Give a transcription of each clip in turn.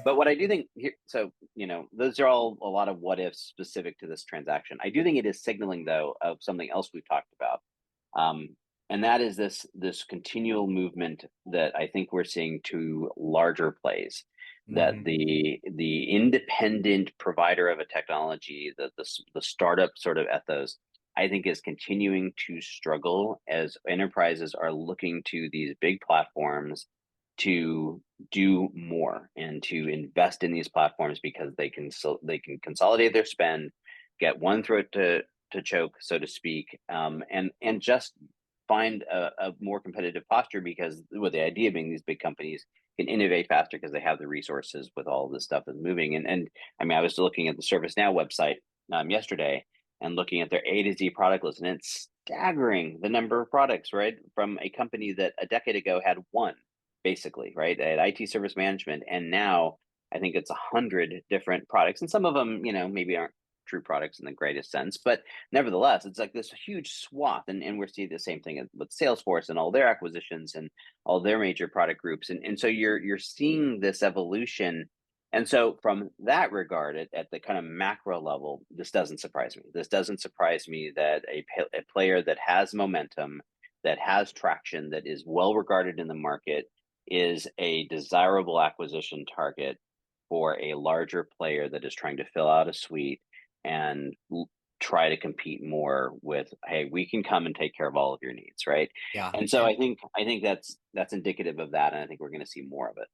But what I do think here, so, those are all a lot of what ifs specific to this transaction. I do think it is signaling, though, of something else we've talked about. And that is this continual movement that I think we're seeing to larger plays. That Hmm. the independent provider of a technology, the startup sort of ethos, I think is continuing to struggle as enterprises are looking to these big platforms to do more and to invest in these platforms because they can consolidate their spend, get one throat to choke, so to speak, and just find a more competitive posture because with the idea being these big companies can innovate faster because they have the resources with all this stuff that's moving. And I mean, I was looking at the ServiceNow website yesterday and looking at their A to Z product list, and it's staggering the number of products, right? From a company that a decade ago had one, basically, right? They had IT service management, and now I think it's 100 different products, and some of them, maybe aren't true products in the greatest sense, but nevertheless, it's like this huge swath, and we're seeing the same thing with Salesforce and all their acquisitions and all their major product groups, and so you're seeing this evolution. And so, from that regard, at the kind of macro level, this doesn't surprise me. This doesn't surprise me that a player that has momentum, that has traction, that is well regarded in the market, is a desirable acquisition target for a larger player that is trying to fill out a suite and try to compete more with, hey, we can come and take care of all of your needs, right? Yeah. And so I think that's indicative of that, and I think we're going to see more of it.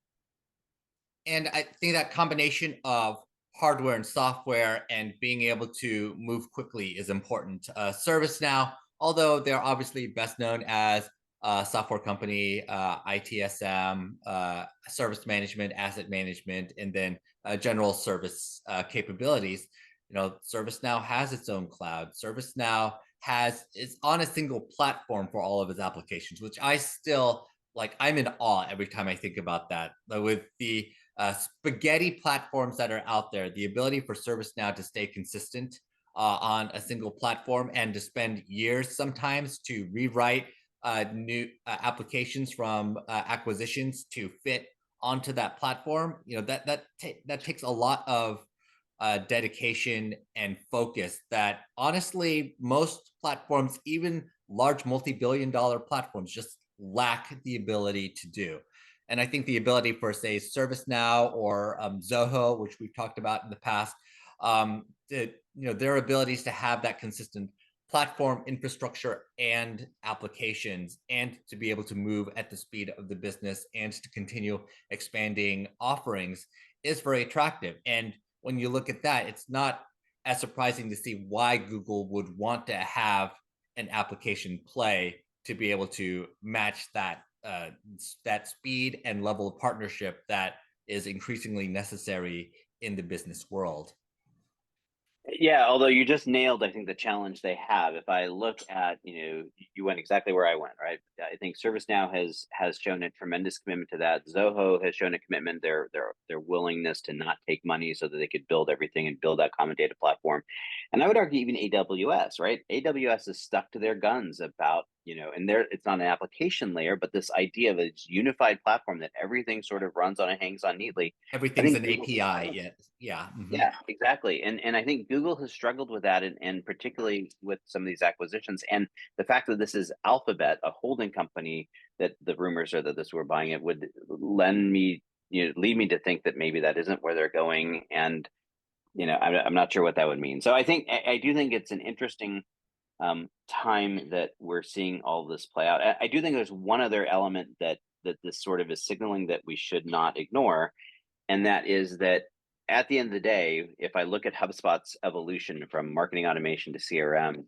And I think that combination of hardware and software and being able to move quickly is important. ServiceNow, although they're obviously best known as a software company, ITSM, service management, asset management, and then general service capabilities. ServiceNow has its own cloud. ServiceNow is on a single platform for all of its applications, which I still like. I'm in awe every time I think about that. With the spaghetti platforms that are out there, the ability for ServiceNow to stay consistent on a single platform and to spend years sometimes to rewrite new applications from acquisitions to fit onto that platform. That takes a lot of dedication and focus that honestly most platforms, even large multi-billion-dollar platforms, just lack the ability to do. And I think the ability for, say, ServiceNow or Zoho, which we've talked about in the past, their abilities to have that consistent platform infrastructure and applications, and to be able to move at the speed of the business and to continue expanding offerings is very attractive. And when you look at that, it's not as surprising to see why Google would want to have an application play to be able to match that speed and level of partnership that is increasingly necessary in the business world. Yeah, although you just nailed, I think, the challenge they have. If I look at, you went exactly where I went, right? I think ServiceNow has shown a tremendous commitment to that. Zoho has shown a commitment, their willingness to not take money so that they could build everything and build that common data platform. And I would argue even AWS, right? AWS is stuck to their guns about, and it's not an application layer, but this idea of a unified platform that everything sort of runs on and hangs on neatly. I Everything's think an Google has API, struggled. yet. Yeah. Hmm. Yeah, exactly. And I think Google has struggled with that, and particularly with some of these acquisitions. And the fact that this is Alphabet, a holding company, that the rumors are that this were buying it, would lead me to think that maybe that isn't where they're going. And I'm not sure what that would mean. So I do think it's an interesting time that we're seeing all this play out. I do think there's one other element that this sort of is signaling that we should not ignore, and that is that at the end of the day, if I look at HubSpot's evolution from marketing automation to CRM,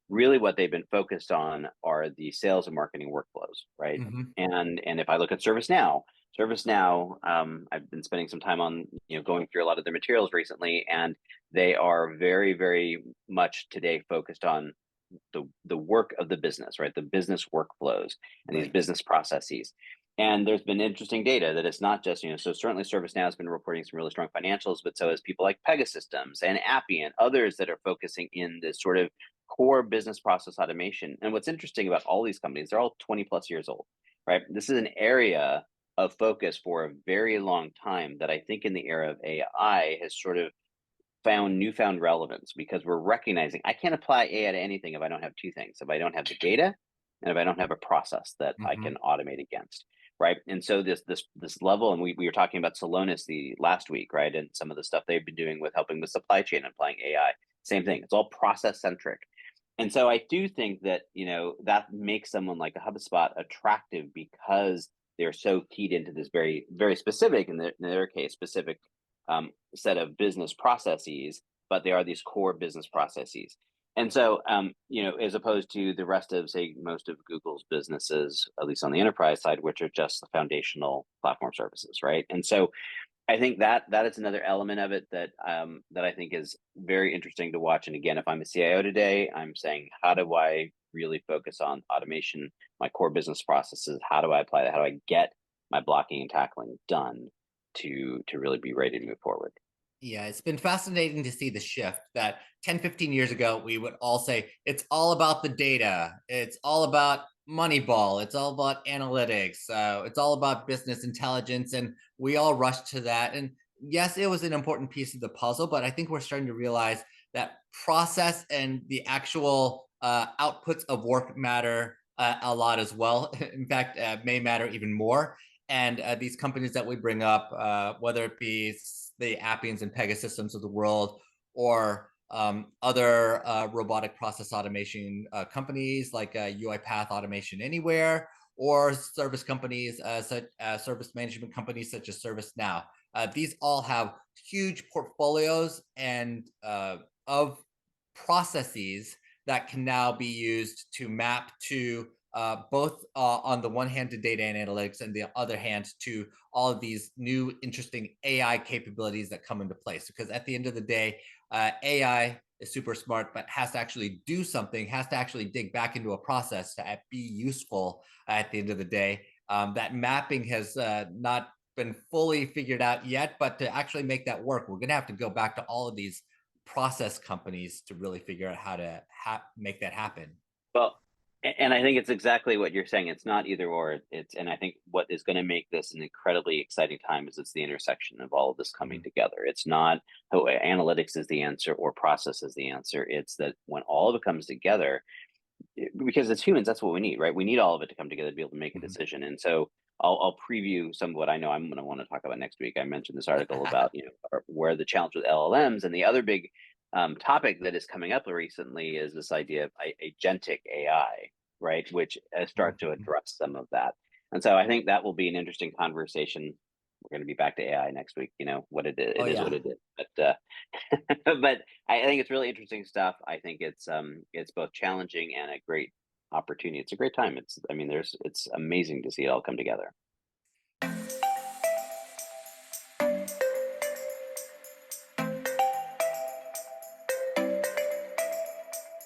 really what they've been focused on are the sales and marketing workflows, right? Hmm. And if I look at ServiceNow, I've been spending some time on going through a lot of their materials recently, and they are very, very much today focused on the work of the business, right? The business workflows and these Right. business processes. And there's been interesting data that it's not just, so certainly ServiceNow has been reporting some really strong financials, but so has people like Pegasystems and Appian, others that are focusing in this sort of core business process automation. And what's interesting about all these companies, they're all 20 plus years old, right? This is an area of focus for a very long time that I think in the era of AI has sort of found newfound relevance because we're recognizing I can't apply AI to anything if I don't have two things. If I don't have the data and if I don't have a process that I Hmm. can automate against. Right. And so this level, and we were talking about Salonis the last week, right? And some of the stuff they've been doing with helping with supply chain and applying AI. Same thing. It's all process centric. And so I do think that, that makes someone like a HubSpot attractive because they're so keyed into this very, very specific, in their case, specific set of business processes, but they are these core business processes. And so, as opposed to the rest of, say, most of Google's businesses, at least on the enterprise side, which are just the foundational platform services, right? And so, I think that is another element of it that I think is very interesting to watch. And again, if I'm a CIO today, I'm saying, how do I really focus on automation, my core business processes? How do I apply that? How do I get my blocking and tackling done to really be ready to move forward? Yeah, it's been fascinating to see the shift that 10, 15 years ago, we would all say it's all about the data. It's all about Moneyball. It's all about analytics. It's all about business intelligence. And we all rushed to that. And yes, it was an important piece of the puzzle, but I think we're starting to realize that process and the actual outputs of work matter a lot as well. In fact, may matter even more. And these companies that we bring up, whether it be the Appians and Pegasystems of the world, or other robotic process automation companies like UiPath Automation Anywhere, or service companies, service management companies such as ServiceNow. These all have huge portfolios and of processes that can now be used to map to both on the one hand to data and analytics, and the other hand to all of these new interesting AI capabilities that come into place. Because at the end of the day, AI is super smart, but has to actually do something, has to actually dig back into a process to be useful at the end of the day. That mapping has not been fully figured out yet, but to actually make that work, we're going to have to go back to all of these process companies to really figure out how to make that happen. Well, and I think it's exactly what you're saying. It's not either or. And I think what is going to make this an incredibly exciting time is it's the intersection of all of this coming Mhm. together. It's not, oh, analytics is the answer or process is the answer. It's that when all of it comes together, because as humans, that's what we need, right? We need all of it to come together to be able to make a Mhm. decision. And so I'll preview some of what I know I'm going to want to talk about next week. I mentioned this article about where the challenge with LLMs, and the other big topic that is coming up recently is this idea of agentic AI, right? Which start to Mhm. address some of that. And so I think that will be an interesting conversation. We're going to be back to AI next week. What Oh it is what yeah. it is. But I think it's really interesting stuff. I think it's both challenging and a great opportunity. It's a great time. It's I mean, it's amazing to see it all come together.